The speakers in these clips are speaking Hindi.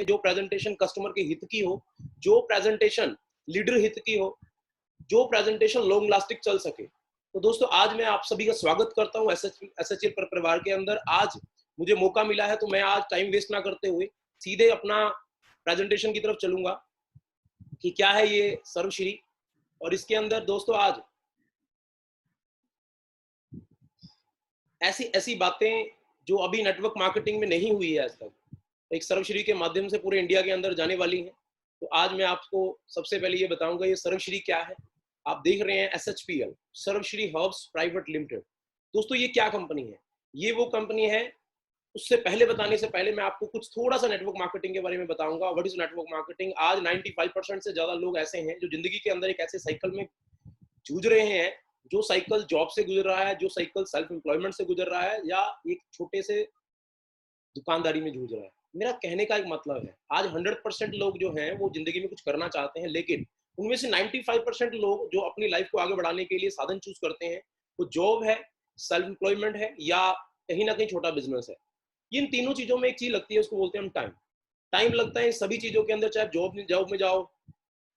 जो प्रेजेंटेशन कस्टमर के हित की हो, जो प्रेजेंटेशन लीडर हित की हो, जो प्रेजेंटेशन लॉन्ग लास्टिंग चल सके। तो दोस्तों आज मैं आप सभी का स्वागत करता हूं एसएचएल पर परिवार के अंदर। आज मुझे मौका मिला है तो मैं आज टाइम वेस्ट ना करते हुए सीधे अपना प्रेजेंटेशन की तरफ चलूंगा कि क्या है ये सर्वश्री। और इसके अंदर दोस्तों आज ऐसी ऐसी बातें जो अभी नेटवर्क मार्केटिंग में नहीं हुई है आज तक, एक सर्वश्री के माध्यम से पूरे इंडिया के अंदर जाने वाली है। तो आज मैं आपको सबसे पहले ये बताऊंगा ये सर्वश्री क्या है। आप देख रहे हैं SHPL, सर्वश्री हर्ब्स प्राइवेट लिमिटेड। दोस्तों ये क्या कंपनी है? ये वो कंपनी है। उससे पहले बताने से पहले मैं आपको कुछ थोड़ा सा नेटवर्क मार्केटिंग के बारे में बताऊंगा। What is network marketing? आज 95% से ज्यादा लोग ऐसे हैं जो जिंदगी के अंदर एक ऐसे साइकिल में जूझ रहे हैं, जो साइकिल जॉब से गुजर रहा है, जो साइकिल सेल्फ एम्प्लॉयमेंट से गुजर रहा है, या एक छोटे से दुकानदारी में जूझ रहा है। मेरा कहने का एक मतलब है, आज 100% लोग जो हैं वो जिंदगी में कुछ करना चाहते हैं, लेकिन उनमें से 95% लोग जो अपनी लाइफ को आगे बढ़ाने के लिए साधन चूज करते हैं, वो जॉब है, सेल्फ एम्प्लॉयमेंट है, या कहीं ना कहीं छोटा बिजनेस है। इन तीनों चीजों में एक चीज लगती है, उसको बोलते हैं हम टाइम। टाइम लगता है सभी चीजों के अंदर, चाहे जॉब जॉब में जाओ,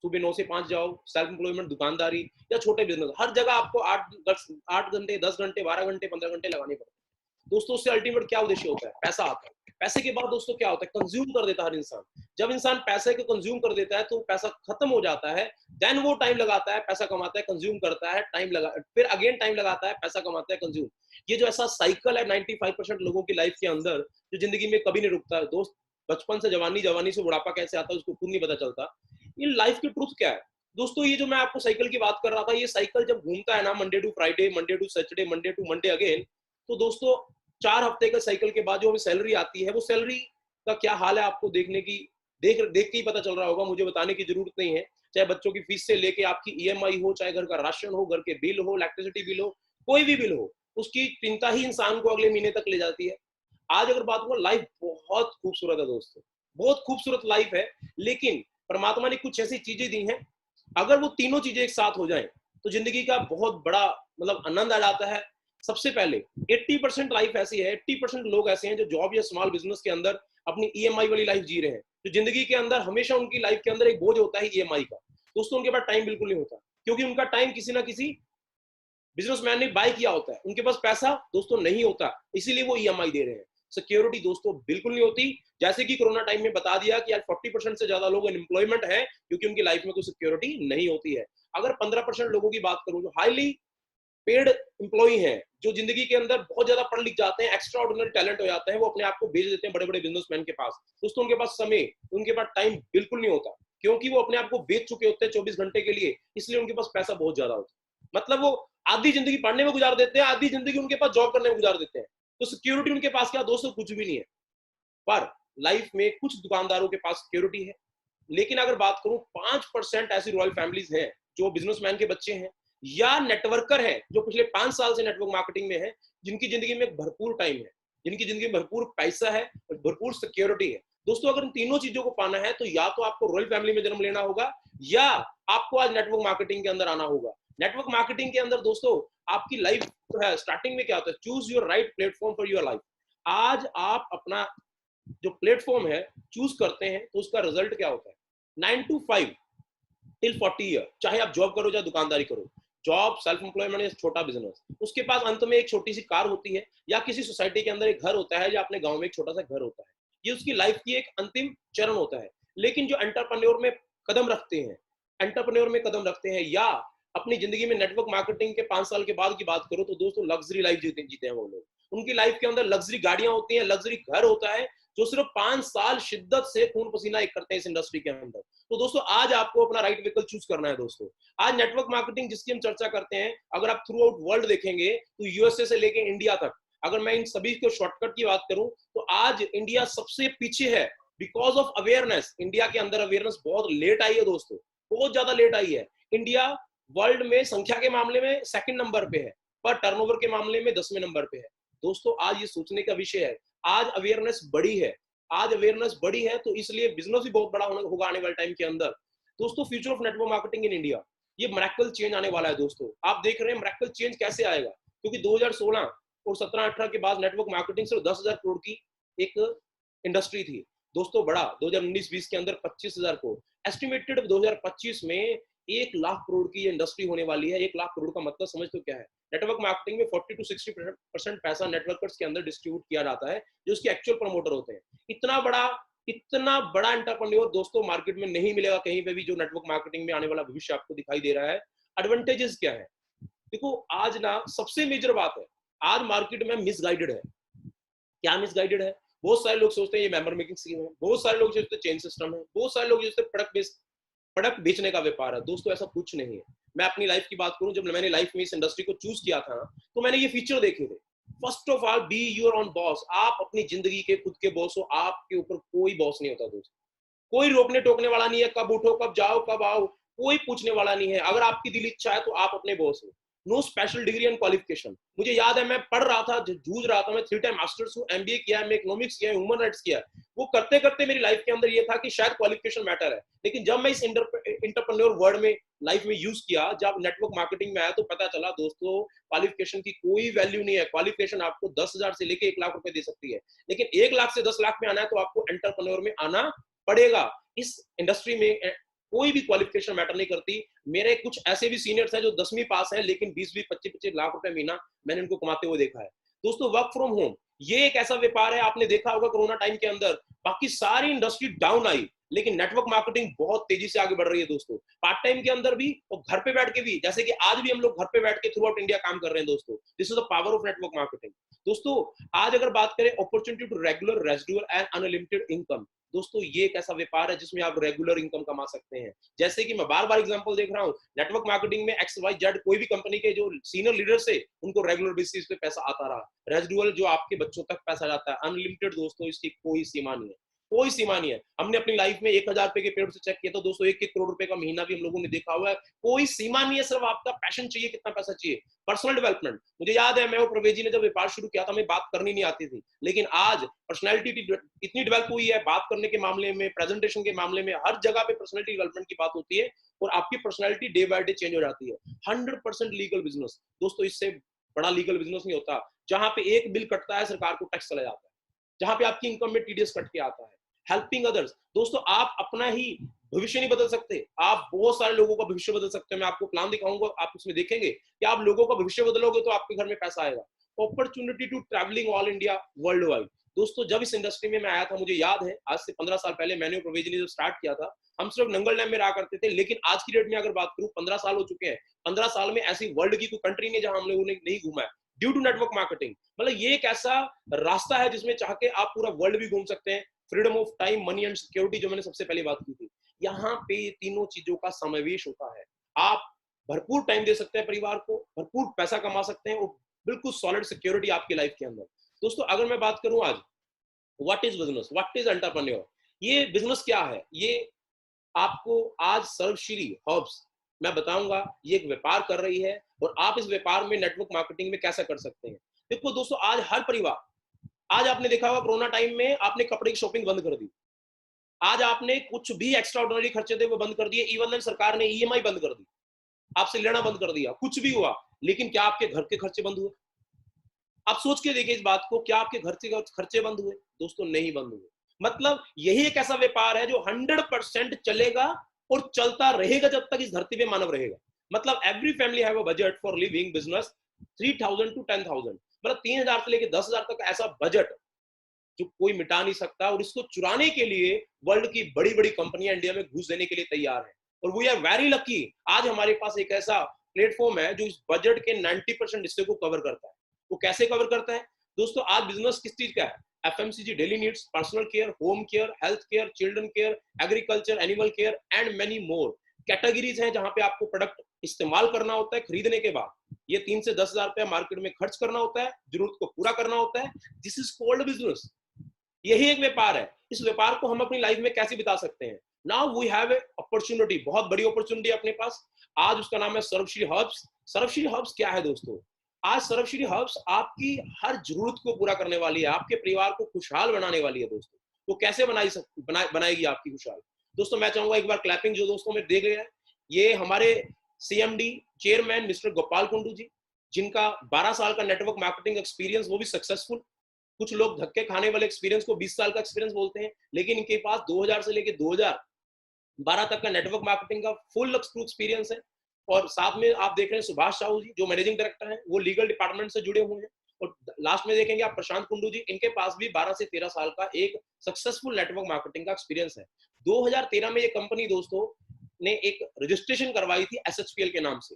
सुबह 9 से 5 जाओ, सेल्फ एम्प्लॉयमेंट, दुकानदारी या छोटे बिजनेस, हर जगह आपको 8 घंटे, 10 घंटे, 12 घंटे, 15 घंटे लगाने पड़ते हैं। दोस्तों उससे अल्टीमेट क्या उद्देश्य होता है? पैसा आता है। पैसे के बाद दोस्तों क्या होता है? कंज्यूम कर देता है हर इंसान। जब इंसान पैसे को कंज्यूम कर देता है तो पैसा खत्म हो जाता है। देन वो टाइम लगाता है, पैसा कमाता है, कंज्यूम करता है, टाइम लगा, फिर अगेन टाइम लगाता है, पैसा कमाता है, कंज्यूम। ये जो ऐसा साइकिल है 95% लोगों की लाइफ के अंदर, जो जिंदगी में कभी नहीं रुकता है दोस्त। बचपन से जवानी, जवानी से बुढ़ापा कैसे आता है उसको खुद नहीं पता चलता। ये लाइफ की ट्रुथ क्या है दोस्तों? ये जो मैं आपको साइकिल की बात कर रहा था, ये साइकिल जब घूमता है ना, Monday to Friday, Monday to Saturday, Monday to Monday again, तो दोस्तों 4 हफ्ते का साइकिल के बाद जो हमें सैलरी आती है, वो सैलरी का क्या हाल है आपको देखने की देख के ही पता चल रहा होगा, मुझे बताने की जरूरत नहीं है। चाहे बच्चों की फीस से लेके आपकी EMI हो, चाहे घर का राशन हो, घर के बिल हो, इलेक्ट्रिसिटी बिल हो, कोई भी बिल हो, उसकी चिंता ही इंसान को अगले महीने तक ले जाती है। आज अगर बात करो, लाइफ बहुत खूबसूरत है दोस्तों, बहुत खूबसूरत लाइफ है। लेकिन परमात्मा ने कुछ ऐसी चीजें दी हैं, अगर वो तीनों चीजें एक साथ हो जाएं तो जिंदगी का बहुत बड़ा मतलब आनंद आ जाता है। सबसे पहले 80% लाइफ ऐसी है, 80% लोग ऐसे हैं जो जॉब या स्मॉल बिजनेस के अंदर अपनी EMI वाली लाइफ जी रहे हैं। तो जिंदगी के अंदर हमेशा उनकी लाइफ के अंदर एक बोझ होता है EMI का। दोस्तों उनके पास टाइम बिल्कुल नहीं होता, क्योंकि उनका टाइम किसी ना किसी बिजनेसमैन ने बाय किया होता है। उनके पास पैसा दोस्तों नहीं होता, इसीलिए वो EMI दे रहे हैं। सिक्योरिटी दोस्तों बिल्कुल नहीं होती। जैसे कि कोरोना टाइम में बता दिया कि आज 40% से ज्यादा लोग अनएम्प्लॉयमेंट है, क्योंकि उनकी लाइफ में कोई सिक्योरिटी नहीं होती है। अगर 15% लोगों की बात करूं जो हाईली पेड एम्प्लॉई हैं, जो जिंदगी के अंदर बहुत ज्यादा पढ़ लिख जाते हैं, एक्स्ट्रा ऑर्डिनरी टैलेंट हो जाते हैं, वो अपने आप को भेज देते हैं बड़े बड़े बिजनेसमैन के पास। दोस्तों उनके पास समय, उनके पास टाइम बिल्कुल नहीं होता, क्योंकि वो अपने आप को बेच चुके होते हैं 24 घंटे के लिए, इसलिए उनके पास पैसा बहुत ज्यादा होता है। मतलब वो आधी जिंदगी पढ़ने में गुजार देते हैं, आधी जिंदगी उनके पास जॉब करने में गुजार देते हैं। तो सिक्योरिटी उनके पास क्या दोस्तों? कुछ भी नहीं है। पर लाइफ में कुछ दुकानदारों के पास सिक्योरिटी है। लेकिन अगर बात करूं, 5% ऐसी रॉयल फैमिलीज हैं जो बिजनेसमैन के बच्चे हैं या नेटवर्कर हैं, जो पिछले 5 साल से नेटवर्क मार्केटिंग में है, जिनकी जिंदगी में भरपूर टाइम है, जिनकी जिंदगी में भरपूर पैसा है और भरपूर सिक्योरिटी है। दोस्तों अगर इन तीनों चीजों को पाना है तो या तो आपको रॉयल फैमिली में जन्म लेना होगा, या आपको आज नेटवर्क मार्केटिंग के अंदर आना होगा। नेटवर्क मार्केटिंग के अंदर दोस्तों आपकी लाइफ जो है, स्टार्टिंग में क्या होता है? Choose your right platform for your life. आज आप अपना जो प्लेटफॉर्म है चूज करते हैं तो उसका रिजल्ट क्या होता है? 9 to 5 टिल 40 ईयर, चाहे आप जॉब करो चाहे दुकानदारी करो, जॉब, सेल्फ एम्प्लॉयमेंट या छोटा बिजनेस, उसके पास अंत में एक छोटी सी कार होती है, या किसी सोसाइटी के अंदर एक घर होता है, या अपने गांव में एक छोटा सा घर होता है। ये उसकी लाइफ की एक अंतिम चरण होता है। लेकिन जो एंटरप्रेन्योर में कदम रखते हैं, एंटरप्रेन्योर में कदम रखते हैं, या अपनी जिंदगी में नेटवर्क मार्केटिंग के 5 साल के बाद की बात करो, तो दोस्तों लग्जरी लाइफ जीते हैं वो लोग। उनकी लाइफ के अंदर लग्जरी गाड़ियां होती हैं, लग्जरी घर होता है, जो सिर्फ 5 साल शिद्दत से खून पसीना एक करते हैं इस इंडस्ट्री के अंदर। तो दोस्तों आज आपको अपना राइट व्हीकल चूज करना है दोस्तों। आज नेटवर्क मार्केटिंग जिसकी हम चर्चा करते हैं, अगर आप थ्रू आउट वर्ल्ड देखेंगे तो USA से लेके इंडिया तक, अगर मैं इन सभी को शॉर्टकट की बात करूं तो आज इंडिया सबसे पीछे है, बिकॉज ऑफ अवेयरनेस। इंडिया के अंदर अवेयरनेस बहुत लेट आई है दोस्तों, बहुत ज्यादा लेट आई है। इंडिया वर्ल्ड में संख्या के मामले में सेकंड नंबर पे है, पर टर्नओवर के मामले में 10वें नंबर पे है। दोस्तों आज ये सोचने का विषय है। आज अवेयरनेस बढ़ी है, आज अवेयरनेस बढ़ी है, तो इसलिए बिजनेस भी बहुत बड़ा होगा आने वाले टाइम के अंदर। दोस्तों future of network marketing in India, ये मिरेकल चेंज आने वाला है दोस्तों। आप देख रहे हैं मिरेकल चेंज कैसे आएगा, क्योंकि 2016 और 17-18 के बाद नेटवर्क मार्केटिंग सिर्फ 10,000 करोड़ की एक इंडस्ट्री थी। दोस्तों बढ़ा 2019-20 के अंदर 25,000 करोड़। एस्टिमेटेड 2025 में 1 लाख करोड़ की ये इंडस्ट्री होने वाली है। 1 लाख करोड़ का मतलब समझ तो क्या है? नेटवर्क मार्केटिंग में 40 टू 60% पैसा नेटवर्कर्स के अंदर डिस्ट्रीब्यूट किया जाता है, जो उसके एक्चुअल प्रमोटर होते हैं। इतना बड़ा एंटरप्रेन्योर दोस्तों मार्केट में नहीं मिलेगा कहीं पे भी, जो नेटवर्क मार्केटिंग में आने वाला भविष्य आपको दिखाई दे रहा है। एडवांटेजेस क्या है? देखो आज ना सबसे मेजर बात है, आज मार्केट में मिसगाइडेड है। क्या मिसगाइडेड है? बहुत सारे लोग सोचते हैं ये मेंबर मेकिंग स्कीम है, बहुत सारे लोग सोचते हैं चेन सिस्टम है, बहुत सारे लोग सोचते हैं प्रोडक्ट बेचने का व्यापार है। दोस्तों ऐसा कुछ नहीं है। मैं अपनी लाइफ की बात करूं, जब मैंने लाइफ में इस इंडस्ट्री को चूज किया था तो मैंने ये फीचर देखे थे। First of all, be your own boss. आप अपनी जिंदगी के खुद के बॉस हो, आपके ऊपर कोई बॉस नहीं होता दोस्त। कोई रोकने टोकने वाला नहीं है, कब उठो कब जाओ कब आओ, कोई पूछने वाला नहीं है। अगर आपकी दिल इच्छा है तो आप अपने बॉस हो। No special degree and qualification. मुझे याद है मैं पढ़ रहा था, जूझ रहा था, मैं 3 टाइम मास्टर्स हूँ, एमबीए किया है, मैं इकोनॉमिक्स किया है, ह्यूमन राइट्स किया है। वो करते करते मेरी लाइफ के अंदर ये था कि शायद क्वालिफिकेशन मैटर है, लेकिन जब मैं इस इंटरप्रेन्योर वर्ड में लाइफ में यूज किया, जब नेटवर्क मार्केटिंग में आया, तो पता चला दोस्तों क्वालिफिकेशन की कोई वैल्यू नहीं है। क्वालिफिकेशन आपको 10,000 से लेके 1 लाख रुपए दे सकती है, लेकिन 1 लाख से 10 लाख में आना है तो आपको एंटरप्रेन्योर में आना पड़ेगा। इस इंडस्ट्री में कोई भी क्वालिफिकेशन मैटर नहीं करती। मेरे कुछ ऐसे भी सीनियर्स हैं जो 10वीं पास हैं, लेकिन 20-20, 25-25 लाख रुपए महीना मैंने उनको कमाते हुए देखा है। दोस्तों वर्क फ्रॉम होम ये एक ऐसा व्यापार है, आपने देखा होगा कोरोना टाइम के अंदर बाकी सारी इंडस्ट्री डाउन आई, लेकिन नेटवर्क मार्केटिंग बहुत तेजी से आगे बढ़ रही है दोस्तों। पार्ट टाइम के अंदर भी और घर पे बैठ के भी, जैसे कि आज भी हम लोग घर पे बैठ के थ्रू आउट इंडिया काम कर रहे हैं दोस्तों। This is the power of network marketing. दोस्तों आज अगर बात करें opportunity to regular, residual and unlimited income, दोस्तों ये एक ऐसा व्यापार है जिसमें आप रेगुलर इनकम कमा सकते हैं। जैसे कि मैं बार बार एग्जांपल देख रहा हूं, नेटवर्क मार्केटिंग में XYZ कोई भी कंपनी के जो सीनियर लीडर्स है उनको रेगुलर बेसिस पे पैसा आता रहा। रेजिडुअल जो आपके बच्चों तक पैसा जाता है। अनलिमिटेड दोस्तों इसकी कोई सीमा नहीं है, कोई सीमा नहीं है। हमने अपनी लाइफ में 1,000 रुपए के पेड़ से चेक किया तो दोस्तों 1-1 करोड़ रुपए का महीना भी हम लोगों ने देखा हुआ है। कोई सीमा नहीं है, सिर्फ आपका पैशन चाहिए, कितना पैसा चाहिए। पर्सनल डेवलपमेंट, मुझे याद है मैं और प्रवेश जी ने जब व्यापार शुरू किया था, हमें बात करनी नहीं आती थी, लेकिन आज पर्सनैलिटी इतनी डेवलप हुई है, बात करने के मामले में, प्रेजेंटेशन के मामले में, हर जगह पे पर्सनैलिटी डेवलपमेंट की बात होती है और आपकी personality day by day change हो जाती है। 100% लीगल बिजनेस दोस्तों, इससे बड़ा लीगल बिजनेस नहीं होता। जहां पे एक बिल कटता है सरकार को टैक्स चला जाता है, जहां पे आपकी इनकम में टीडीएस कट के आता है। हेल्पिंग अदर्स, दोस्तों आप अपना ही भविष्य नहीं बदल सकते, आप बहुत सारे लोगों का भविष्य बदल सकते हैं। मैं आपको प्लान दिखाऊंगा, आप उसमें देखेंगे कि आप लोगों का भविष्य बदलोगे तो आपके घर में पैसा आएगा। Opportunity to travelling all India, world wide. दोस्तों जब इस इंडस्ट्री में मैं आया था, मुझे याद है आज से 15 साल पहले मैंने प्रवेश ने जब स्टार्ट किया था, हम सिर्फ नंगल डैम में रहा करते थे, लेकिन आज की डेट में अगर बात करूं 15 साल हो चुके हैं। 15 साल में ऐसी वर्ल्ड की कोई कंट्री नहीं जहां हम लोगों ने नहीं घूमा है, ड्यू टू नेटवर्क मार्केटिंग। मतलब ये एक ऐसा रास्ता है जिसमें चाह के आप पूरा वर्ल्ड भी घूम सकते हैं। Freedom of time, money and security, जो मैंने सबसे पहले बात की थी, यहाँ पे तीनों चीजों का समावेश होता है। आप भरपूर टाइम दे सकते हैं परिवार को, भरपूर पैसा कमा सकते हैं और बिल्कुल सॉलिड सिक्योरिटी आपकी लाइफ के अंदर। दोस्तों अगर मैं बात करूं आज what is business, what is entrepreneur, ये बिजनेस क्या है, ये आपको आज सर्वश्री हर्ब्स मैं बताऊंगा। ये एक व्यापार कर रही है और आप इस व्यापार में नेटवर्क मार्केटिंग में कैसे कर सकते हैं। देखो दोस्तों आज हर परिवार, आज आपने देखा होगा कोरोना टाइम में आपने कपड़े की शॉपिंग बंद कर दी, आज आपने कुछ भी एक्स्ट्रा ऑर्डिनरी खर्चे थे वो बंद कर दिए, इवन सरकार ने ईएमआई बंद कर दी, आपसे लेना बंद कर दिया, कुछ भी हुआ, लेकिन क्या आपके घर के खर्चे बंद हुए? आप सोच के देखिए इस बात को, क्या आपके घर से खर्चे बंद हुए? दोस्तों नहीं बंद हुए। मतलब यही एक ऐसा व्यापार है जो 100% चलेगा और चलता रहेगा जब तक इस धरती पे मानव रहेगा। मतलब every family have a budget for living business 3,000 to 10,000, मतलब 3,000 से लेकर 10,000 तक ऐसा बजट जो कोई मिटा नहीं सकता, और इसको चुराने के लिए वर्ल्ड की बड़ी बड़ी कंपनियां इंडिया में घुस देने के लिए तैयार है। और वी आर वेरी लकी, आज हमारे पास एक ऐसा प्लेटफॉर्म है जो इस बजट के 90% हिस्से को कवर करता है। वो कैसे कवर करता है दोस्तों? आज बिजनेस किस चीज का है? FMCG, daily needs, personal care, home care, health care, children care, agriculture, animal care and many more categories हैं जहां पे आपको प्रोडक्ट इस्तेमाल करना होता है खरीदने के बाद। ये 3 से 10,000 रुपया मार्केट में खर्च करना होता है, जरूरत को पूरा करना होता है। This is called business. यही एक व्यापार है। इस व्यापार को हम अपनी लाइफ में कैसे बिता सकते हैं? Now we have a opportunity, बहुत बड़ी अपॉर्चुनिटी अपने पास। आज उसका नाम है सर्वश्री हर्ब्स। सर्वश्री हर्ब्स क्या है दोस्तों? आज सर्वश्री हर्ब्स आपकी हर जरूरत को पूरा करने वाली है, आपके परिवार को खुशहाल बनाने वाली है दोस्तों। वो कैसे बनाएगी आपकी खुशहाल? दोस्तों मैं चाहूंगा एक बार क्लैपिंग जो दोस्तों में दे गए हैं, ये हमारे CMD chairman mister Gopal Kundu ji, जिनका 12 साल का नेटवर्क मार्केटिंग एक्सपीरियंस, वो भी सक्सेसफुल। कुछ लोग धक्के खाने वाले एक्सपीरियंस को 20 साल का एक्सपीरियंस बोलते हैं, लेकिन इनके पास 2000 से लेके 2012 तक का नेटवर्क मार्केटिंग का फुल एक्सपीरियंस है। और साथ में आप देख रहे हैं सुभाष साहू जी जो मैनेजिंग डायरेक्टर हैं, वो लीगल डिपार्टमेंट से जुड़े हुए हैं। और लास्ट में देखेंगे आप प्रशांत कुंडू जी, इनके पास भी 12 से 13 साल का एक सक्सेसफुल नेटवर्क मार्केटिंग का एक्सपीरियंस है। 2013 में ये कंपनी दोस्तों ने एक रजिस्ट्रेशन करवाई थी एसएचपीएल के नाम से,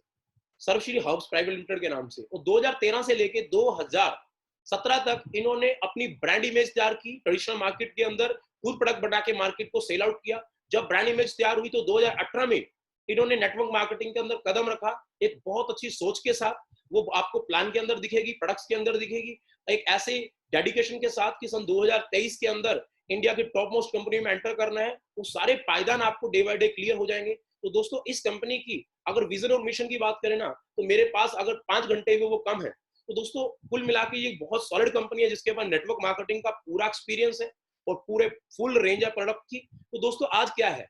सर्वश्री हर्ब्स प्राइवेट लिमिटेड के नाम से। और 2013 से लेके 2017 तक इन्होंने अपनी ब्रांड इमेज तैयार की, ट्रेडिशनल मार्केट के अंदर खुद प्रोडक्ट बना के मार्केट को सेल आउट किया। जब ब्रांड इमेज तैयार हुई तो 2018 में इन्होंने नेटवर्क मार्केटिंग के अंदर कदम रखा, एक बहुत अच्छी सोच के साथ। वो आपको प्लान के अंदर दिखेगी, प्रोडक्ट्स के अंदर दिखेगी, एक ऐसे डेडिकेशन के साथ कि सन 2023 के अंदर इंडिया की टॉप मोस्ट कंपनी में एंटर करना है। वो सारे पायदान आपको डे बाय डे क्लियर हो जाएंगे। तो दोस्तों इस कंपनी की अगर विजन और मिशन की बात करें ना, तो मेरे पास अगर 5 घंटे में वो कम है। तो दोस्तों कुल मिला के ये बहुत सॉलिड कंपनी है जिसके पास नेटवर्क मार्केटिंग का पूरा एक्सपीरियंस है और पूरे फुल रेंज है प्रोडक्ट की। तो दोस्तों आज क्या है,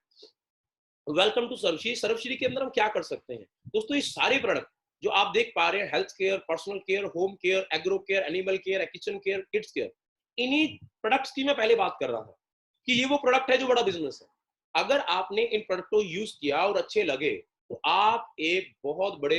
वेलकम टू सर्वश्री। सर्वश्री के अंदर हम क्या कर सकते हैं दोस्तों, ये सारे प्रोडक्ट जो आप देख पा रहे हैं, health care, personal care, home care, agro care, animal care, kitchen care, kids care, इन्हीं प्रोडक्ट्स की मैं पहले बात कर रहा था कि ये वो प्रोडक्ट है जो बड़ा बिजनेस है। अगर आपने इन प्रोडक्ट को यूज किया और अच्छे लगे तो आप एक बहुत बड़े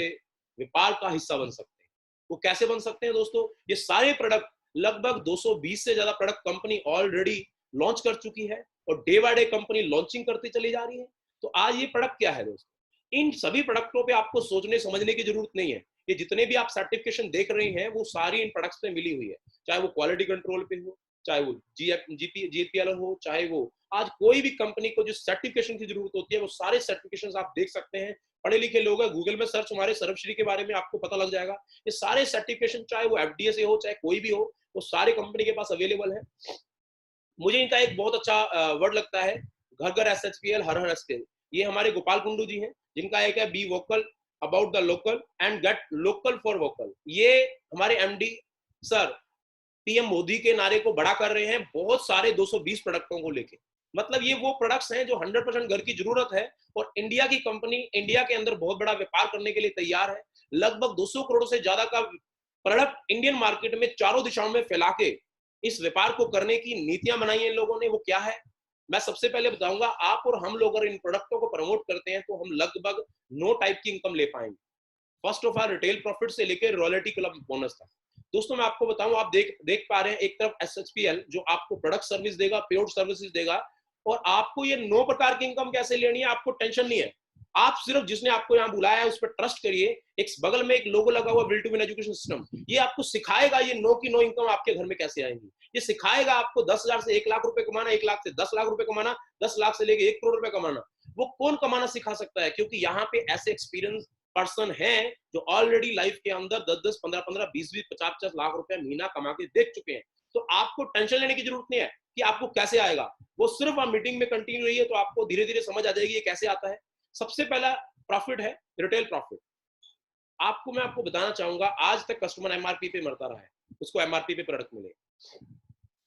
व्यापार का हिस्सा बन सकते हैं। वो कैसे बन सकते हैं दोस्तों, ये सारे प्रोडक्ट लगभग 220 से ज्यादा प्रोडक्ट कंपनी ऑलरेडी लॉन्च कर चुकी है और day by day company launching करती चली जा रही है। तो आज ये प्रोडक्ट क्या है दोस्तों, इन सभी प्रोडक्टों पे आपको सोचने समझने की जरूरत नहीं है। ये जितने भी आप सर्टिफिकेशन देख रहे हैं वो सारी इन प्रोडक्ट्स पे मिली हुई है, चाहे वो क्वालिटी कंट्रोल पे हो, चाहे वो जीपीएल हो, चाहे वो आज कोई भी कंपनी को जो सर्टिफिकेशन की जरूरत होती है वो सारे सर्टिफिकेशन आप देख सकते हैं। पढ़े लिखे लोग हैं, गूगल में सर्च हमारे सर्वश्री के बारे में आपको पता लग जाएगा। ये सारे सर्टिफिकेशन चाहे वो एफडीए से हो चाहे कोई भी हो, वो सारे कंपनी के पास अवेलेबल है। मुझे इनका एक बहुत अच्छा वर्ड लगता है, घर घर एसएचपीएल, हर हर एसपीएल। ये हमारे गोपाल कुंडू जी हैं जिनका एक है be vocal about the local and get local for vocal. ये हमारे एमडी सर पीएम मोदी के नारे को बड़ा कर रहे हैं बहुत सारे 220 प्रोडक्टों को लेके। मतलब ये वो प्रोडक्ट्स हैं जो 100% घर की जरूरत है और इंडिया की कंपनी इंडिया के अंदर बहुत बड़ा व्यापार करने के लिए तैयार है। लगभग 200 करोड़ से ज्यादा का प्रोडक्ट इंडियन मार्केट में चारों दिशाओं में फैला के इस व्यापार को करने की नीतियां बनाई हैं इन लोगों ने। वो क्या है मैं सबसे पहले बताऊंगा। आप और हम लोग अगर इन प्रोडक्टों को प्रमोट करते हैं तो हम लगभग 9 टाइप की इनकम ले पाएंगे। First of all retail profit से लेकर रॉयल्टी क्लब बोनस तक। दोस्तों मैं आपको बताऊं, आप देख पा रहे हैं एक तरफ एसएचपीएल जो आपको प्रोडक्ट सर्विस देगा, पेड सर्विसेज देगा, और आपको ये 9 प्रकार की इनकम कैसे लेनी है आपको टेंशन नहीं है। आप सिर्फ जिसने आपको यहाँ बुलाया है उस पर ट्रस्ट करिए। एक बगल में एक लोगो लगा हुआ will to win education system, ये आपको सिखाएगा ये 9 की 9 इनकम आपके घर में कैसे आएंगी। ये सिखाएगा आपको 10,000 से 1 लाख रुपए कमाना, 1 लाख से 10 लाख रुपए कमाना, 10 लाख से लेके 1 करोड़ रुपए कमाना। वो कौन कमाना सिखा सकता है, क्योंकि यहाँ पे ऐसे एक्सपीरियंस पर्सन हैं जो ऑलरेडी लाइफ के अंदर 10-10, 15-15, 20-20, 50-50 लाख रुपए महीना कमा के देख चुके हैं। तो आपको टेंशन लेने की जरूरत नहीं है कि आपको कैसे आएगा। वो सिर्फ आप मीटिंग में कंटिन्यू रहिए तो आपको धीरे धीरे समझ आ जाएगी ये कैसे आता है। सबसे पहला प्रॉफिट है रिटेल प्रॉफिट। मैं आपको बताना चाहूंगा, आज तक कस्टमर एमआरपी पे मरता रहा है, उसको एमआरपी पे प्रोडक्ट मिले।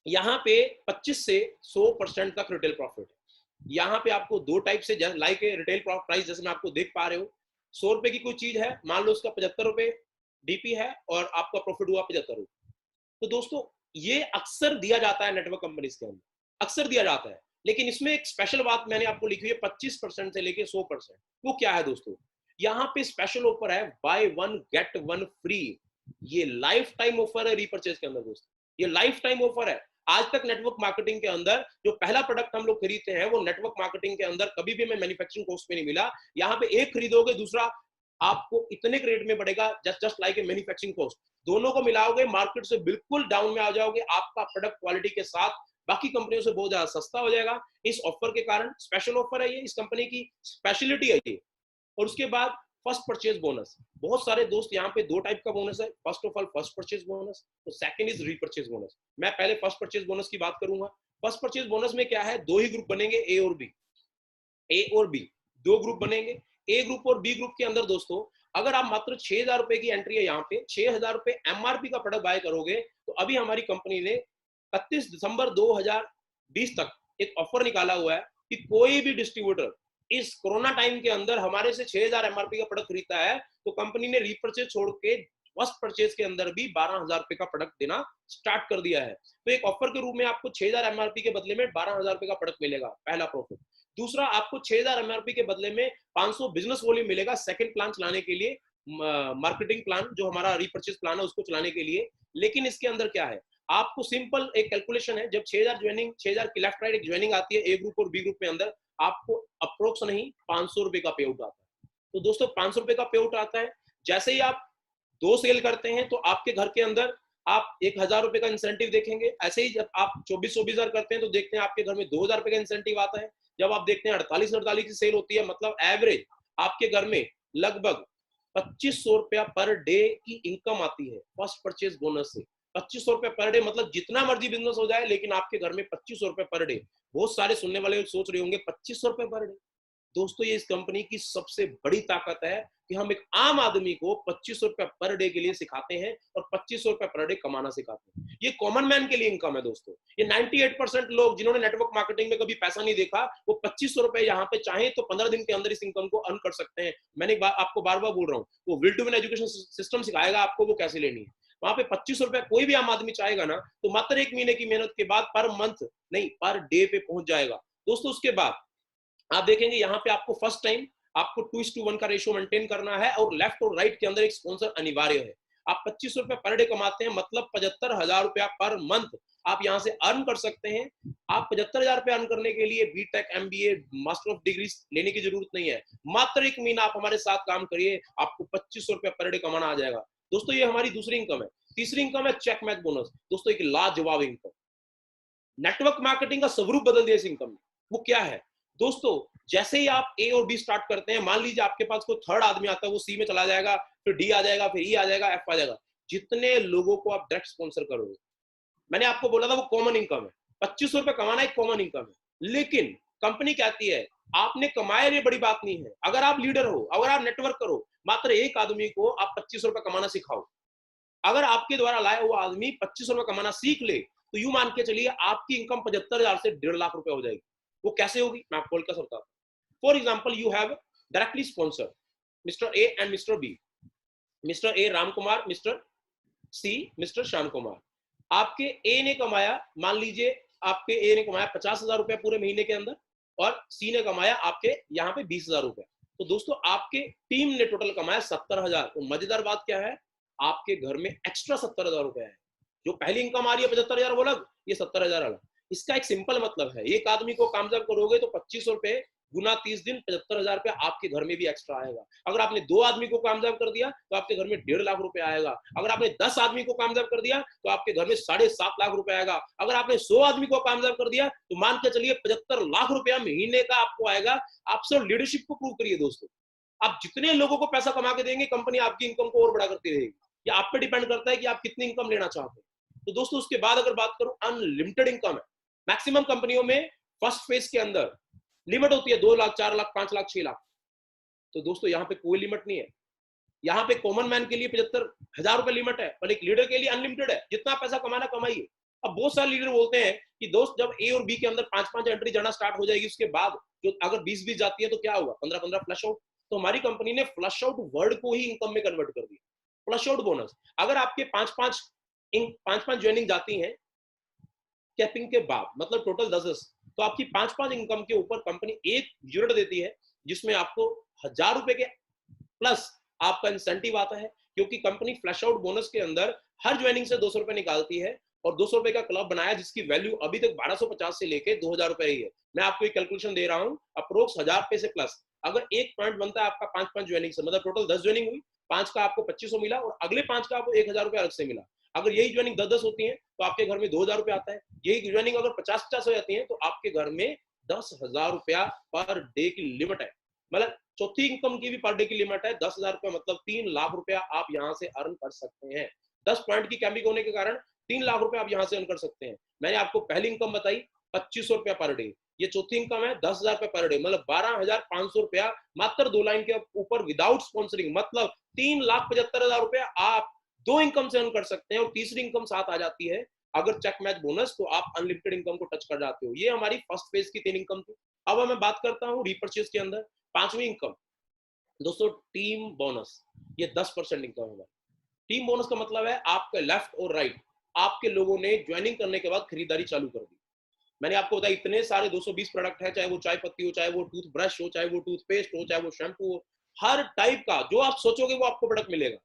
यहाँ पे 25 से 100% तक रिटेल प्रॉफिट है। यहाँ पे आपको 2 टाइप से लाइक रिटेल प्राइस, जैसे मैं आपको देख पा रहे हो, 100 रुपए की कोई चीज है, मान लो उसका 75 रुपए डीपी है और आपका प्रॉफिट हुआ 75 रुपए। तो दोस्तों ये अक्सर दिया जाता है नेटवर्क कंपनीज के अंदर, अक्सर दिया जाता है। लेकिन इसमें एक स्पेशल बात मैंने आपको लिखी है 25% से लेके 100%। वो क्या है दोस्तों, यहाँ पे स्पेशल ऑफर है बाय 1 गेट 1 फ्री। ये लाइफ टाइम ऑफर है रीपर्चेज के अंदर दोस्तों, ये लाइफ टाइम ऑफर है। आज तक नेटवर्क मार्केटिंग के अंदर जो पहला प्रोडक्ट हम लोग खरीदते हैं वो नेटवर्क मार्केटिंग के अंदर कभी भी हमें मैन्युफैक्चरिंग कॉस्ट पे नहीं मिला। यहाँ पे एक खरीदोगे दूसरा आपको इतने रेट में पड़ेगा, just like a manufacturing cost. दोनों को मिलाओगे मार्केट से बिल्कुल डाउन में आ जाओगे, आपका प्रोडक्ट क्वालिटी के साथ बाकी कंपनियों से बहुत ज्यादा सस्ता हो जाएगा इस ऑफर के कारण। स्पेशल ऑफर है ये, इस कंपनी की स्पेशलिटी है ये। और उसके बाद फर्स्ट परचेज बोनस। बहुत सारे दोस्त यहाँ पे 2 टाइप का बोनस है। First of all first purchase bonus, तो सेकंड इज रीपरचेज बोनस। मैं पहले फर्स्ट परचेज बोनस की बात करूंगा। फर्स्ट परचेज बोनस में क्या है, 2 ही ग्रुप बनेंगे, ए और बी। ए और बी 2 ग्रुप बनेंगे। ए ग्रुप और बी ग्रुप के अंदर दोस्तों अगर आप मात्र 6,000 रुपए की एंट्री है, यहाँ पे 6,000 रुपए एमआरपी का प्रोडक्ट बाय करोगे, तो अभी हमारी कंपनी ने 31 दिसंबर 2020 तक एक ऑफर निकाला हुआ है कि कोई भी डिस्ट्रीब्यूटर इस कोरोना टाइम के अंदर हमारे से 6,000 एमआरपी का प्रोडक्ट खरीदता है तो कंपनी ने रीपर्चेज छोड़ के फर्स्ट परचेज के अंदर भी 12,000 रुपए का प्रोडक्ट देना स्टार्ट कर दिया है। तो एक ऑफर के रूप में आपको 6,000 एमआरपी के बदले में 12,000 रुपए का प्रोडक्ट मिलेगा, पहला प्रॉफिट। दूसरा, आपको 6,000 एमआरपी के बदले में 500 बिजनेस वॉल्यूम मिलेगा सेकंड प्लान चलाने के लिए, मार्केटिंग प्लान जो हमारा रीपर्चेज प्लान है उसको चलाने के लिए। लेकिन इसके अंदर क्या है, आपको सिंपल एक कैलकुलेशन है, जब 6,000 ज्वाइनिंग, 6,000 की लेफ्ट राइट एक ज्वाइनिंग आती है ए ग्रुप और बी ग्रुप में अंदर, आपको अप्रोक्स नहीं 500 रुपए का पे आउट आता है। तो दोस्तों 500 रुपए का पे आउट आता है। जैसे ही आप 2 सेल करते हैं तो आपके घर के अंदर आप 1,000 रुपए का इंसेंटिव देखेंगे। ऐसे ही जब आप 24-24 हजार करते हैं तो देखते हैं आपके घर में 2,000 रुपए का इंसेंटिव आता है। जब आप देखते हैं 48-48 की सेल होती है, मतलब एवरेज आपके घर में लगभग 2500 रुपया पर डे की इनकम आती है फर्स्ट परचेज बोनस से। 2500 रुपए पर डे, मतलब जितना मर्जी बिजनेस हो जाए लेकिन आपके घर में 2500 रुपए पर डे। बहुत सारे सुनने वाले सोच रहे होंगे 2500 रुपए पर डे। दोस्तों ये इस कंपनी की सबसे बड़ी ताकत है कि हम एक आम आदमी को 2500 रुपए पर डे के लिए सिखाते हैं और 2500 रुपए पर डे कमाना सिखाते हैं। ये कॉमन मैन के लिए इनकम है दोस्तों। ये 98% लोग जिन्होंने नेटवर्क मार्केटिंग में कभी पैसा नहीं देखा, वो 2500 रुपए यहाँ पे चाहे तो 15 दिन के अंदर इस इनकम को अर्न कर सकते हैं। मैंने आपको बार बार बोल रहा हूँ, वो will to win education system सिखाएगा आपको वो कैसे लेनी है। वहां पे 2500 रुपए कोई भी आम आदमी चाहेगा ना तो मात्र 1 महीने की मेहनत के बाद पर मंथ नहीं पर डे पे पहुंच जाएगा दोस्तों। उसके बाद आप देखेंगे यहाँ पे आपको फर्स्ट टाइम आपको 2:1 का रेशियो मेंटेन करना है और लेफ्ट और राइट के अंदर एक स्पॉन्सर अनिवार्य है। आप 2500 रुपए पर डे कमाते हैं, मतलब 75,000 रुपया पर मंथ आप यहाँ से अर्न कर सकते हैं। आप 75,000 रुपए अर्न करने के लिए BTech, MBA, master of degree लेने की जरूरत नहीं है। मात्र 1 महीना आप हमारे साथ काम करिए, आपको 2500 रुपए पर डे कमाना आ जाएगा। दोस्तों ये हमारी दूसरी इनकम है। तीसरी इनकम है चेक मैच बोनस। दोस्तों एक लाजवाब इनकम, नेटवर्क मार्केटिंग का स्वरूप बदल दिया इस इनकम ने। वो क्या है दोस्तों, जैसे ही आप ए और बी स्टार्ट करते हैं, मान लीजिए आपके पास कोई थर्ड आदमी आता है, वो सी में चला जाएगा, फिर डी आ जाएगा, फिर ई आ जाएगा, एफ आ जाएगा। जितने लोगों को आप डायरेक्ट स्पॉन्सर करोगे, मैंने आपको बोला था वो कॉमन इनकम है। 2500 रुपए कमाना एक कॉमन इनकम है। लेकिन कंपनी कहती है आपने कमाया, ये बड़ी बात नहीं है। अगर आप लीडर हो, अगर आप नेटवर्क करो, मात्र एक आदमी को आप 2500 रुपए कमाना सिखाओ। अगर आपके द्वारा लाया हुआ आदमी 2500 रुपए कमाना सीख ले तो यूं मान के चलिए आपकी इनकम 75,000 से 1.5 लाख रुपए हो जाएगी। वो कैसे होगी मैं आपको बोलकर बताता हूँ। For example, you have directly sponsor mister A and mister B. Mister A Ram Kumar, mister C mister Shyam Kumar. आपके ए ने कमाया, मान लीजिए आपके ए ने कमाया 50,000 रुपए पूरे महीने के अंदर और सी ने कमाया आपके यहाँ पे 20,000 रुपए। तो दोस्तों आपके टीम ने टोटल कमाया 70,000। तो मजेदार बात क्या है, आपके घर में एक्स्ट्रा 70,000 रुपए है। जो पहली इनकम आ रही है 75,000 वो अलग, ये 70,000 अलग। इसका एक सिंपल मतलब है, एक आदमी को कामयाब करोगे तो 2500 रुपए गुना 30 दिन 75,000 रुपया आपके घर में भी एक्स्ट्रा आएगा। अगर आपने 2 आदमी को कामयाब कर दिया तो आपके घर में 1.5 लाख रुपए आएगा। अगर आपने 10 आदमी को कामयाब कर दिया तो आपके घर में 7.5 लाख रुपए आएगा। अगर आपने 100 आदमी को कामयाब कर दिया तो मान के चलिए 75 लाख रुपया महीने का आपको आएगा। आप सिर्फ लीडरशिप को प्रूव करिए दोस्तों। आप जितने लोगों को पैसा कमा के देंगे, कंपनी आपकी इनकम को और बड़ा करती रहेगी। ये आप पे डिपेंड करता है कि आप कितनी इनकम लेना चाहते हैं। तो दोस्तों उसके बाद अगर बात करूं, अनलिमिटेड इनकम है। मैक्सिमम कंपनियों में फर्स्ट फेज के अंदर लिमिट होती है 2 लाख, 4 लाख, 5 लाख, 6 लाख। तो दोस्तों यहाँ पे कोई लिमिट नहीं है। यहाँ पे कॉमन मैन के लिए 75,000 रुपए लिमिट है, पर एक लीडर के लिए अनलिमिटेड है। जितना पैसा कमाना कमाइए। अब बहुत सारे लीडर बोलते हैं कि दोस्त जब ए और बी के अंदर 5-5 एंट्री जाना स्टार्ट हो जाएगी, उसके बाद जो अगर 20-20 जाती है तो क्या होगा, 15-15 फ्लश आउट। तो हमारी कंपनी ने फ्लश आउट वर्ड को ही इनकम में कन्वर्ट कर दिया। फ्लश आउट बोनस, अगर आपके 5-5 ज्वाइनिंग जाती हैं कैपिंग के बाद, मतलब टोटल 10-10, तो आपकी 5-5 इनकम के ऊपर कंपनी एक यूनिट देती है जिसमें आपको 1,000 रुपए के प्लस आपका इंसेंटिव आता है। क्योंकि कंपनी फ्लैश आउट बोनस के अंदर हर ज्वाइनिंग से 200 रुपए निकालती है और 200 रुपए का क्लब बनाया जिसकी वैल्यू अभी तक 1250 से लेके 2,000 रुपए ही है। मैं आपको एक कैलकुलेशन दे रहा हूं, अप्रोक्स 1,000 रुपए से प्लस। अगर एक पॉइंट बनता है आपका 5-5 ज्वाइनिंग से, मतलब टोटल 10 ज्वाइनिंग हुई, 5 का आपको 2500 मिला और अगले 5 का आपको 1,000 रुपए अलग से मिला। अगर यही ज्वाइनिंग 10-10 होती है तो आपके घर में 2,000 रुपए आता है। यही ज्वाइनिंग अगर 50-50 हो जाती है तो आपके घर में 10,000 रुपया पर डे की लिमिट है। मतलब चौथी इनकम की भी पर डे की लिमिट है 10,000 रुपया, मतलब 3 लाख रुपया आप यहाँ से अर्न कर सकते हैं। 10 पॉइंट की कैम्बिंग होने के कारण 3 लाख रुपया आप यहाँ से अर्न कर सकते हैं। मैंने आपको पहली इनकम बताई 2500 रुपया पर डे, ये चौथी इनकम है 10,000 रुपया पर डे, मतलब 12,500 रुपया मात्र 2 लाइन के ऊपर विदाउट स्पॉन्सरिंग, मतलब 3,75,000 रुपया आप 2 इनकम से अर्न कर सकते हैं। और तीसरी इनकम साथ आ जाती है अगर चेक मैच बोनस, तो आप अनलिमिटेड इनकम को टच कर जाते हो। ये हमारी फर्स्ट फेज की 3 इनकम थी। अब मैं बात करता हूँ रीपर्चेज के अंदर 5वीं इनकम, दोस्तों टीम बोनस। ये 10% इनकम है। टीम बोनस का मतलब है आपका लेफ्ट और राइट आपके लोगों ने ज्वाइनिंग करने के बाद खरीदारी चालू कर दी। मैंने आपको बताया इतने सारे 220 प्रोडक्ट है, चाहे वो चाय पत्ती हो, चाहे वो टूथ ब्रश हो, चाहे वो टूथपेस्ट हो, चाहे वो शैम्पू हो, हर टाइप का जो आप सोचोगे वो आपको प्रोडक्ट मिलेगा।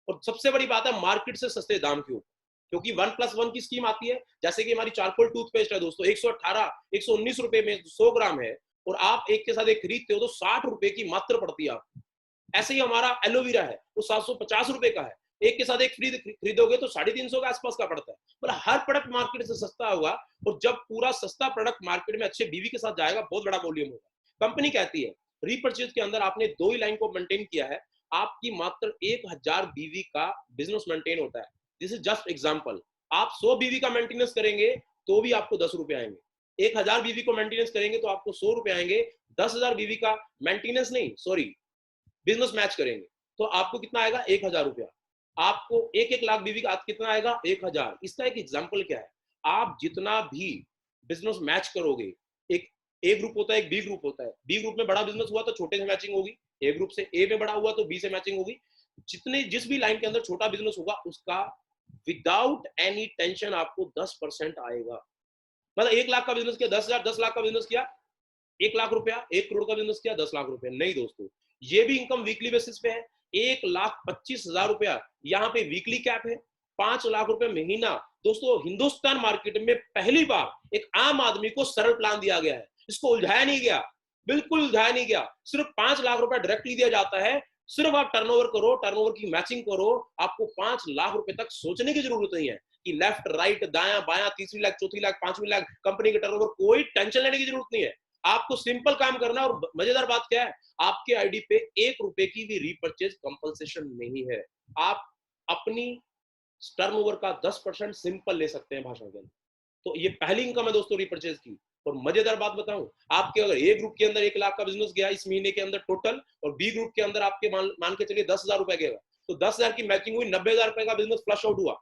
और सबसे बड़ी बात है मार्केट से सस्ते दाम के ऊपर, क्योंकि 1+1 की स्कीम आती है। जैसे कि हमारी चारकोल टूथपेस्ट है दोस्तों, 118 119 रुपए में 100 ग्राम है, और आप एक के साथ एक खरीदते हो तो 60 रुपए की मात्र पड़ती है आपको। ऐसे ही हमारा एलोवेरा है, वो 750 रुपए का है, एक के साथ एक खरीदोगे तो 350 के आसपास का पड़ता है। मतलब हर प्रोडक्ट मार्केट से सस्ता होगा, और जब पूरा सस्ता प्रोडक्ट मार्केट में अच्छे बीवी के साथ जाएगा, बहुत बड़ा वॉल्यूम होगा। कंपनी कहती है रीपर्चेज के अंदर आपने 2 ही लाइन को मेंटेन किया है, आपकी मात्र 1000 बीवी का बिजनेस मेंटेन होता है। This is just example. आप 100 बीवी का मेंटेनेंस करेंगे तो भी आपको 10 रुपए आएंगे, 1000 बीवी को मेंटेनेंस करेंगे तो आपको 100 रुपए आएंगे, 10,000 बीवी का मेंटेनेंस नहीं, सॉरी, बिजनेस मैच करेंगे तो आपको कितना आएगा, 1000 रुपया। आपको 1 लाख बीवी का कितना आएगा, 1000। इसका एक एग्जाम्पल क्या है, आप जितना भी बिजनेस मैच करोगे, एक ए ग्रुप होता है, एक बी ग्रुप होता है, बी ग्रुप में बड़ा बिजनेस हुआ तो छोटे से मैचिंग होगी, ए ग्रुप से ए में बड़ा हुआ तो बी से मैचिंग होगी। जितने जिस भी लाइन के अंदर छोटा बिजनेस होगा उसका विदाउट एनी टेंशन आपको 10% आएगा। मतलब 1 लाख का बिजनेस किया 10,000, 10 लाख का बिजनेस किया 1 लाख रुपया, 1 करोड़ का बिजनेस किया 10 लाख रुपया। नहीं दोस्तों, ये भी इनकम वीकली बेसिस पे है। 1,25,000 रुपया यहाँ पे वीकली कैप है, 5 लाख रुपए महीना। दोस्तों हिंदुस्तान मार्केट में पहली बार एक आम आदमी को सरल प्लान दिया गया है, इसको उलझाया नहीं गया, बिल्कुल उलझाया नहीं गया। सिर्फ 5 लाख रुपया डायरेक्टली दिया जाता है। सिर्फ आप टर्नओवर करो, टर्नओवर की मैचिंग करो, आपको 5 लाख रुपए तक सोचने की जरूरत नहीं है कि लेफ्ट राइट दाया बाया, तीसरी लाख, चौथी लाख, पांचवी लाख, कंपनी के टर्नओवर, कोई टेंशन लेने की जरूरत नहीं है। आपको सिंपल काम करना है। और मजेदार बात क्या है, आपके आईडी पे 1 रुपए की भी रीपर्चेज कंपलसेशन नहीं है। आप अपनी टर्नओवर का 10% सिंपल ले सकते हैं भाषण के अंदर। तो ये पहली इनकम है दोस्तों रीपर्चेज की। और मजेदार बात बताऊं, आपके अगर ए ग्रुप के अंदर 1 लाख का बिजनेस गया इस महीने के अंदर टोटल, और बी ग्रुप के अंदर आपके मान के चलिए 10,000 रुपए गया, तो 10,000 की मैचिंग हुई, 90,000 रुपए का बिजनेस फ्लश आउट हुआ।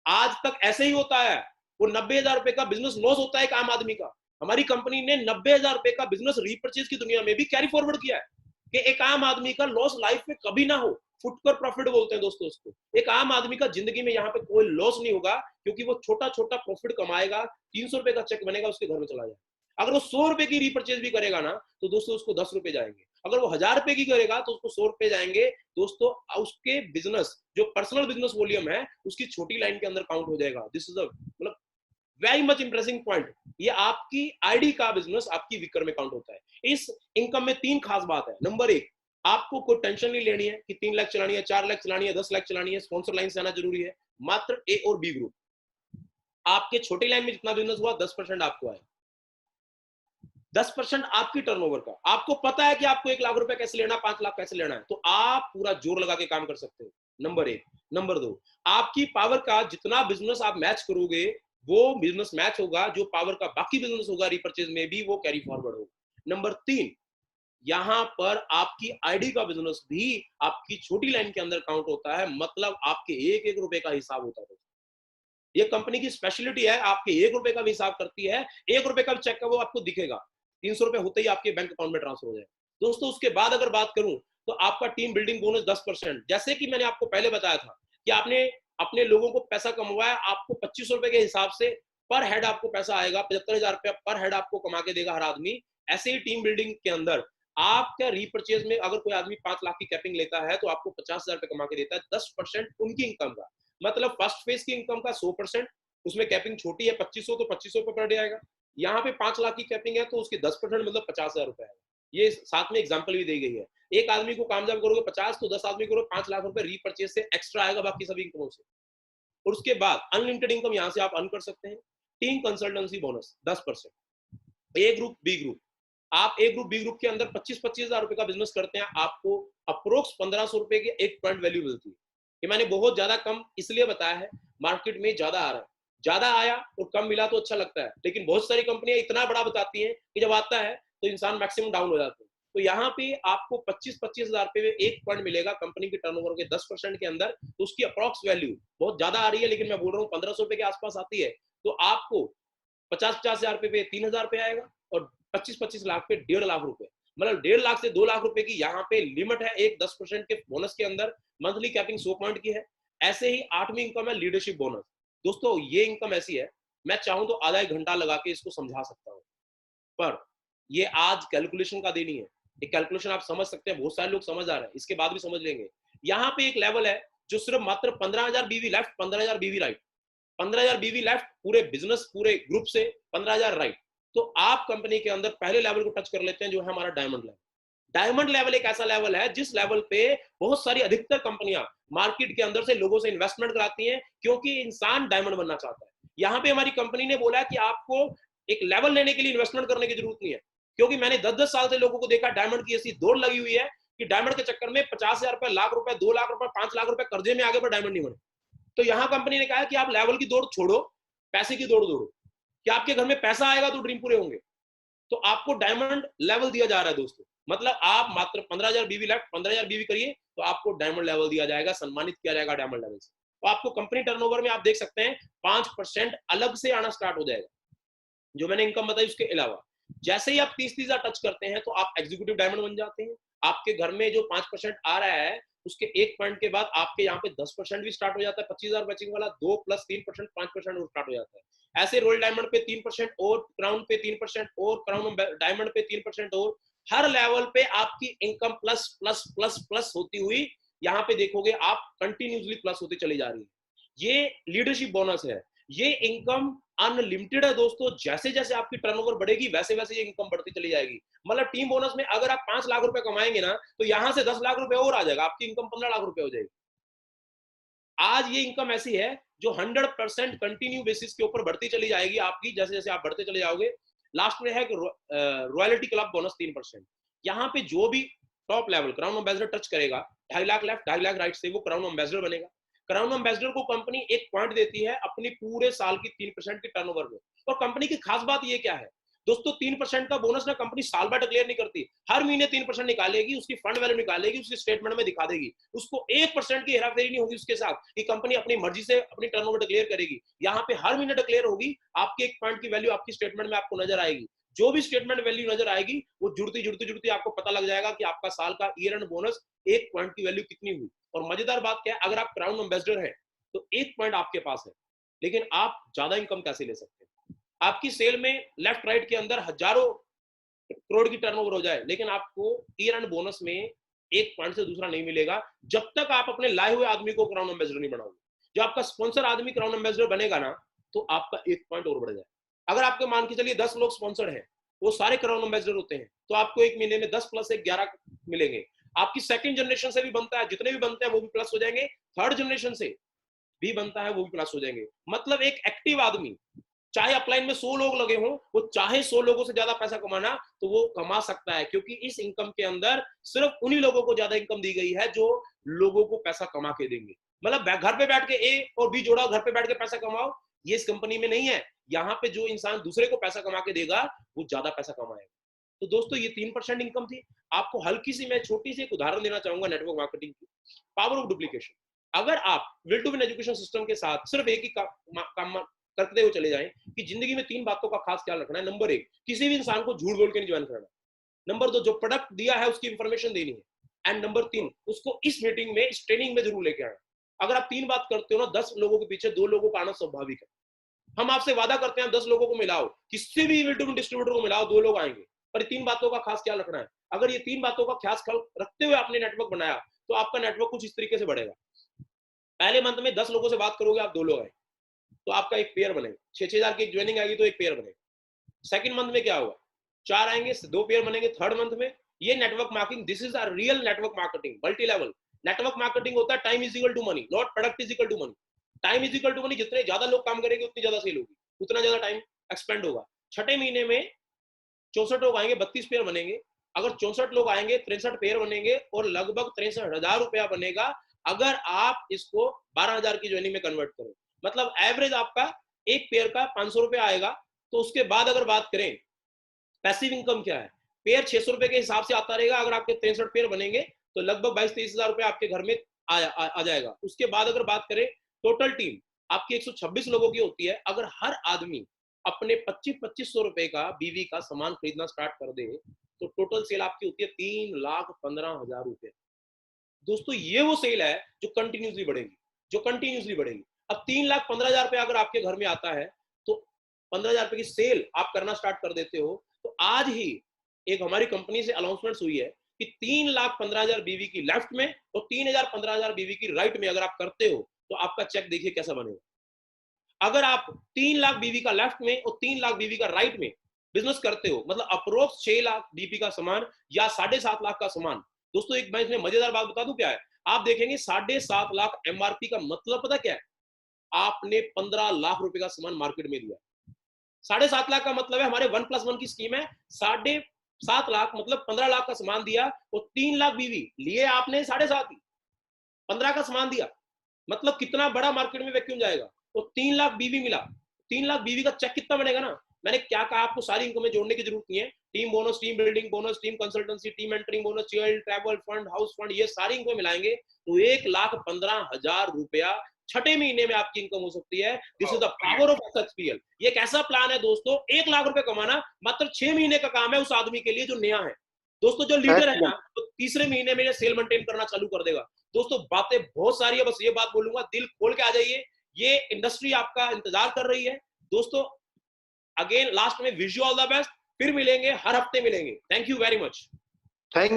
आज तक ऐसे ही होता है, वो 90,000 रुपए का बिजनेस लॉस होता है एक आम आदमी का। हमारी कंपनी ने 90,000 रुपए का बिजनेस रीपर्चेज की दुनिया में भी कैरी फॉरवर्ड किया है कि एक आम आदमी का लॉस लाइफ में कभी ना हो। फुटकर प्रॉफिट बोलते हैं दोस्तों उसको। एक आम आदमी का जिंदगी में यहाँ पे कोई लॉस नहीं होगा, क्योंकि वो छोटा छोटा प्रॉफिट कमाएगा, 300 रुपए का चेक बनेगा, उसके घर में चला जाएगा। अगर वो 100 रुपए की रीपर्चेज भी करेगा ना, तो दोस्तों उसको 10 रुपए जाएंगे। अगर वो 1000 रुपए की करेगा तो उसको 100 रुपए जाएंगे दोस्तों। उसके बिजनेस जो पर्सनल बिजनेस वॉल्यूम है उसकी छोटी लाइन के अंदर काउंट हो जाएगा। दिस इज मतलब वेरी मच इंप्रेसिंग पॉइंट। ये आपकी आईडी का बिजनेस आपकी विकर में काउंट होता है। इस इनकम में 3 खास बात है। नंबर 1, आपको कोई टेंशन नहीं लेनी है कि 3 लाख चलानी है, 4 लाख चलानी है, 10 लाख चलानी है, स्पॉन्सर लाइन से आना जरूरी है। मात्र ए और बी ग्रुप, आपके छोटी लाइन में जितना बिजनेस हुआ 10% आपको आए, 10% आपकी टर्नओवर का। आपको पता है कि आपको 1 लाख रुपए कैसे लेना, 5 लाख कैसे लेना है, तो आप पूरा जोर लगा के काम कर सकते हो। नंबर 1। नंबर 2, आपकी पावर का जितना बिजनेस आप मैच करोगे वो बिजनेस मैच होगा, जो पावर का बाकी बिजनेस होगा रिपर्चेज में भी वो कैरी फॉरवर्ड होगा। नंबर 3, यहां पर आपकी आईडी का बिजनेस भी आपकी छोटी लाइन के अंदर काउंट होता है, मतलब आपके 1-1 रुपए का हिसाब होता है। ये कंपनी की स्पेशलिटी है, आपके 1 रुपए का भी हिसाब करती है। 1 रुपए का चेक का वो आपको दिखेगा, 300 रुपए होते ही आपके बैंक अकाउंट में ट्रांसफर हो जाए। दोस्तों उसके बाद अगर बात करूं तो आपका टीम बिल्डिंग बोनस 10%। जैसे कि मैंने आपको पहले बताया था कि आपने अपने लोगों को पैसा कमवाया, आपको 25 रुपए के हिसाब से पर हेड आपको पैसा आएगा, 75,000 रुपया पर हेड आपको कमा के देगा हर आदमी। ऐसे ही टीम बिल्डिंग के अंदर आपका रीपर्चेज में अगर कोई आदमी 5 लाख की कैपिंग लेता है तो आपको 50,000 रुपए कमा के देता है, 10% उनकी इनकम का। मतलब फर्स्ट फेज की इनकम का 100%, उसमें कैपिंग छोटी है 2500, तो 2500 पर डे आएगा। यहाँ पे 5 लाख की कैपिंग है तो उसके 10% मतलब 50,000 रुपए है। ये साथ में एग्जांपल भी दी गई है। एक आदमी को कामयाब करोगे 50, तो 10 आदमी करो 5 लाख रुपए रीपर्चेज से एक्स्ट्रा आएगा बाकी सभी इनकमों से। और उसके बाद अनलिमिटेड इनकम यहाँ से आप अर्न कर सकते हैं। Team consultancy bonus 10%। ए ग्रुप बी ग्रुप, आप ए ग्रुप बी ग्रुप के अंदर 25,000 रुपए का बिजनेस करते हैं, आपको अप्रोक्स 1500 रुपए की एक पॉइंट वैल्यू मिलती है। ये मैंने बहुत ज्यादा कम इसलिए बताया है, मार्केट में ज्यादा आ रहा है, ज्यादा आया और कम मिला तो अच्छा लगता है, लेकिन बहुत सारी कंपनियां इतना बड़ा बताती हैं कि जब आता है तो इंसान मैक्सिमम डाउन हो जाते हैं। तो यहाँ पे आपको 25,000 रुपए में एक पॉइंट मिलेगा कंपनी के टर्नओवर के 10% के अंदर। तो उसकी अप्रोक्स वैल्यू बहुत ज्यादा आ रही है, लेकिन मैं बोल रहा हूँ 1500 रुपए के आसपास आती है। तो आपको 50,000 रुपए पे 3,000 रुपए आएगा, और 25 लाख पे 1.5 लाख रुपए, मतलब 1.5 लाख से 2 लाख रुपए की यहाँ पे लिमिट है। एक 10% के बोनस के अंदर मंथली कैपिंग 100 पॉइंट की है। ऐसे ही 8वीं इनकम है लीडरशिप बोनस। दोस्तों ये इनकम ऐसी है, मैं चाहूं तो आधा एक घंटा लगा के इसको समझा सकता हूं, पर ये आज कैलकुलेशन का दिन ही है। ये कैलकुलेशन आप समझ सकते हैं, बहुत सारे लोग समझ आ रहे हैं, इसके बाद भी समझ लेंगे। यहाँ पे एक लेवल है जो सिर्फ मात्र 15,000 बीवी लेफ्ट, 15,000 बीवी राइट, 15,000 बीवी लेफ्ट पूरे बिजनेस पूरे ग्रुप से, 15,000 राइट। तो आप कंपनी के अंदर पहले लेवल को टच कर लेते हैं जो है हमारा डायमंड लेवल। डायमंड लेवल एक ऐसा लेवल है जिस लेवल पे बहुत सारी अधिकतर कंपनियां मार्केट के अंदर से लोगों से इन्वेस्टमेंट कराती हैं, क्योंकि इंसान डायमंड बनना चाहता है। यहाँ पे हमारी कंपनी ने बोला कि आपको एक लेवल लेने के लिए इन्वेस्टमेंट करने की जरूरत नहीं है, क्योंकि मैंने 10-10 साल से लोगों को देखा डायमंड की ऐसी दौड़ लगी हुई है कि डायमंड के चक्कर में 50,000 रुपए, लाख रुपए, 2 लाख रुपए, 5 लाख रुपए कर्जे में आगे पर डायमंड नहीं बने। तो यहाँ कंपनी ने कहा कि आप लेवल की दौड़ छोड़ो, पैसे की दौड़ दौड़ो, कि आपके घर में पैसा आएगा तो ड्रीम पूरे होंगे। तो आपको डायमंड लेवल दिया जा रहा है दोस्तों, मतलब आप मात्र 15,000 बीवी लेफ्ट, 15,000 बीवी करिए तो आपको डायमंड लेवल दिया जाएगा, सम्मानित किया जाएगा डायमंड लेवल से। तो आपको कंपनी टर्नओवर में आप देख सकते हैं 5% अलग से आना स्टार्ट हो जाएगा, जो मैंने इनकम बताई उसके अलावा। जैसे ही आप 30,000 टच करते हैं तो आप एग्जीक्यूटिव डायमंड बन जाते हैं। आपके घर में जो 5% आ रहा है उसके 1 पॉइंट के बाद आपके यहाँ पे 10% भी स्टार्ट हो जाता है, 25,000 बचिंग वाला, 2 + 3% 5% और स्टार्ट हो जाता है। ऐसे रोयल डायमंड पे 3% और, क्राउन पे 3% और, क्राउन डायमंड पे 3% और, हर लेवल पे आपकी income plus plus plus plus होती हुई यहाँ पे देखोगे आप कंटिन्यूसली प्लस होती चली जा रही है। ये लीडरशिप बोनस है। ये इनकम अनलिमिटेड है दोस्तों, जैसे जैसे आपकी टर्नओवर बढ़ेगी वैसे वैसे ये इनकम बढ़ती चली जाएगी। मतलब टीम बोनस में अगर आप 5 लाख रुपए कमाएंगे ना, तो यहां से 10 लाख रुपए और आ जाएगा, आपकी इनकम 15 लाख रुपए हो जाएगी। आज ये इनकम ऐसी है जो 100% कंटिन्यू बेसिस के ऊपर बढ़ती चली जाएगी आपकी, जैसे जैसे आप बढ़ते चले जाओगे। लास्ट में है रॉयल्टी क्लब बोनस 3%। यहाँ पे जो भी top level crown ambassador touch करेगा, 2.5 लाख लेफ्ट 2.5 लाख राइट से वो क्राउन एम्बेसडर बनेगा। क्राउन एम्बेसडर को कंपनी एक पॉइंट देती है अपनी पूरे साल की 3% की टर्नओवर में। और कंपनी की खास बात ये क्या है दोस्तों, 3% का बोनस ना कंपनी साल भर डिक्लेयर नहीं करती, हर महीने 3% निकालेगी, उसकी फंड वैल्यू निकालेगी, उसकी स्टेटमेंट में दिखा देगी। उसको 1% की हेराफेरी नहीं होगी उसके साथ कि कंपनी अपनी मर्जी से अपनी टर्नओवर डिक्लेयर करेगी। यहाँ पे हर महीने डिक्लेयर होगी, आपके 1 पॉइंट की वैल्यू आपकी स्टेटमेंट में आपको नजर आएगी। जो भी स्टेटमेंट वैल्यू नजर आएगी वो जुड़ती जुड़ती जुड़ती आपको पता लग जाएगा कि आपका साल का ईयर एंड बोनस 1 पॉइंट की वैल्यू कितनी हुई। और मजेदार बात क्या है, अगर आप क्राउन एम्बेसडर हैं तो 1 पॉइंट आपके पास है, लेकिन आप ज्यादा इनकम कैसे ले सकते हैं? आपकी सेल में लेफ्ट राइट के अंदर हजारों करोड़ की टर्नओवर हो जाए, लेकिन आपको ईयर एंड बोनस में 1 पॉइंट से दूसरा नहीं मिलेगा जब तक आप अपने लाए हुए आदमी को क्राउन एम्बेसडर नहीं बनाओगे। जो आपका स्पॉन्सर आदमी क्राउन एम्बेसडर बनेगा ना, तो आपका 1 पॉइंट और बढ़ जाए। अगर आपके मान के चलिए 10 लोग स्पॉन्सर हैं, वो सारे क्राउन एम्बेसडर होते हैं, तो आपको एक महीने में 10 + 1 11 मिलेंगे। आपकी सेकंड जनरेशन से भी बनता है, जितने भी बनते हैं वो भी प्लस हो जाएंगे, थर्ड जनरेशन से भी बनता है वो भी प्लस हो जाएंगे। मतलब एक एक्टिव आदमी, चाहे अपलाइन में 100 लोग लगे हों, वो चाहे 100 लोगों से ज्यादा पैसा कमाना तो वो कमा सकता है, क्योंकि इस इनकम के अंदर सिर्फ उन्हीं लोगों को ज्यादा इनकम दी गई है जो लोगों को पैसा कमा के देंगे। मतलब घर पे बैठ के ए और बी जोड़ाओ, घर पे बैठ के पैसा कमाओ, ये इस कंपनी में नहीं है। यहाँ पे जो इंसान दूसरे को पैसा कमा के देगा वो ज्यादा पैसा कमाएगा। तो दोस्तों ये 3% इनकम थी। आपको हल्की सी मैं छोटी सी एक उदाहरण देना चाहूंगा नेटवर्क मार्केटिंग की, पावर ऑफ डुप्लीकेशन। अगर आप will to win education system के साथ सिर्फ एक ही काम करते हुए चले जाएं कि जिंदगी में 3 बातों का खास ख्याल रखना है। नंबर 1, किसी भी इंसान को झूठ बोल के नहीं ज्वाइन करना। नंबर 2, जो प्रोडक्ट दिया है उसकी इंफॉर्मेशन देनी है। एंड नंबर 3, उसको इस मीटिंग में, इस ट्रेनिंग में जरूर लेके आना। अगर आप 3 बात करते हो ना, 10 लोगों के पीछे 2 लोगों का आना स्वाभाविक है। हम आपसे वादा करते हैं 10 लोगों को मिलाओ, किसी भी विल टू विन डिस्ट्रीब्यूटर को मिलाओ, 2 लोग आएंगे। पर 3 बातों का खास ख्याल रखना है। अगर ये 3 बातों का खास ख्याल रखते हुए आपने नेटवर्क बनाया तो आपका नेटवर्क कुछ इस तरीके से बढ़ेगा। पहले मंथ में 10 लोगों से बात करोगे, आप 2 लोग आए तो आपका एक पेयर बनेगा। 6,000 की ज्वाइनिंग आएगी तो एक पेयर बनेगा। सेकंड मंथ में क्या होगा, 4 आएंगे, 2 पेयर बनेंगे। थर्ड मंथ में ये network marketing, this is a real network marketing, multi level network marketing होता है। Time is equal to money, not product is equal to money. Time is equal to money, जितने ज्यादा लोग काम करेंगे उतनी ज्यादा सेल होगी, उतना ज्यादा टाइम एक्सपेंड होगा। छठे महीने में 64 लोग आएंगे, 32 पेयर बनेंगे। अगर 64 लोग आएंगे, 63 पेयर बनेंगे और लगभग 63,000 रुपया बनेगा अगर आप इसको 12,000 की ज्वाइनिंग में कन्वर्ट करें। मतलब एवरेज आपका एक पेयर का 500 रुपया आएगा। तो उसके बाद अगर बात करें पैसिव इनकम क्या है, पेयर 600 रुपए के हिसाब से आता रहेगा। अगर आपके 63 पेयर बनेंगे तो लगभग 22-23,000 रुपए आपके घर में आ जाएगा। उसके बाद अगर बात करें टोटल टीम आपकी 126 लोगों की होती है। अगर हर आदमी अपने 25-2500 रुपए का बीवी का सामान खरीदना स्टार्ट कर दे तो टोटल सेल आपकी होती है 3,15,000 रुपए। दोस्तों ये वो सेल है जो कंटिन्यूसली बढ़ेगी। जो कंटिन्यूसली बढ़ेगी। अब 3,15,000 रुपए अगर आपके घर में आता है तो 15,000 रुपए की सेल आप करना स्टार्ट कर देते हो। तो आज ही एक हमारी कंपनी से अनाउंसमेंट हुई है कि 3,15,000 बीवी की लेफ्ट में और 3,000-15,000 बीवी की राइट में अगर आप करते हो तो आपका चेक देखिए कैसा बनेगा। अगर आप 3 लाख बीवी का लेफ्ट में और 3 लाख बीवी का राइट में बिजनेस करते हो, मतलब अप्रोक्स 6 लाख बीपी का सामान या 7.5 लाख का सामान। दोस्तों एक मैं इसमें मजेदार बात बता दूं क्या है, आप देखेंगे 7.5 लाख एमआरपी का मतलब पता क्या है, आपने 15 लाख रुपए का सामान मार्केट में दिया। 7.5 लाख का मतलब है हमारे 1+1 की स्कीम है, 7.5 लाख मतलब 15 लाख का सामान दिया और 3 लाख बीवी लिए आपने 7.5 ही, 15 का सामान दिया, मतलब कितना बड़ा मार्केट में वैक्यूम जाएगा। तो 3 लाख बीवी मिला, 3 लाख बीवी का चेक कितना बनेगा ना। मैंने क्या कहा, आपको सारी इनकम में जोड़ने की जरूरत नहीं है। Team bonus, team building bonus, team consultancy, team entering bonus, child travel fund, house fund, ये सारी इनकम मिलाएंगे तो 1,15,000 रुपया छठे महीने में आपकी इनकम हो सकती है। This is the power of SHPL. ये एक ऐसा प्लान है दोस्तों, 1 लाख रुपए कमाना मात्र 6 महीने का काम है उस आदमी के लिए जो नया है। दोस्तों जो लीडर है ना, तो तीसरे महीने में ये सेल मेंटेन करना चालू कर देगा। दोस्तों बातें बहुत सारी है, बस ये बात बोलूंगा, दिल खोल के आ जाइए, ये इंडस्ट्री आपका इंतजार कर रही है। दोस्तों अगेन लास्ट में wish you all the best, फिर मिलेंगे, हर हफ्ते मिलेंगे। Thank you very much. Thank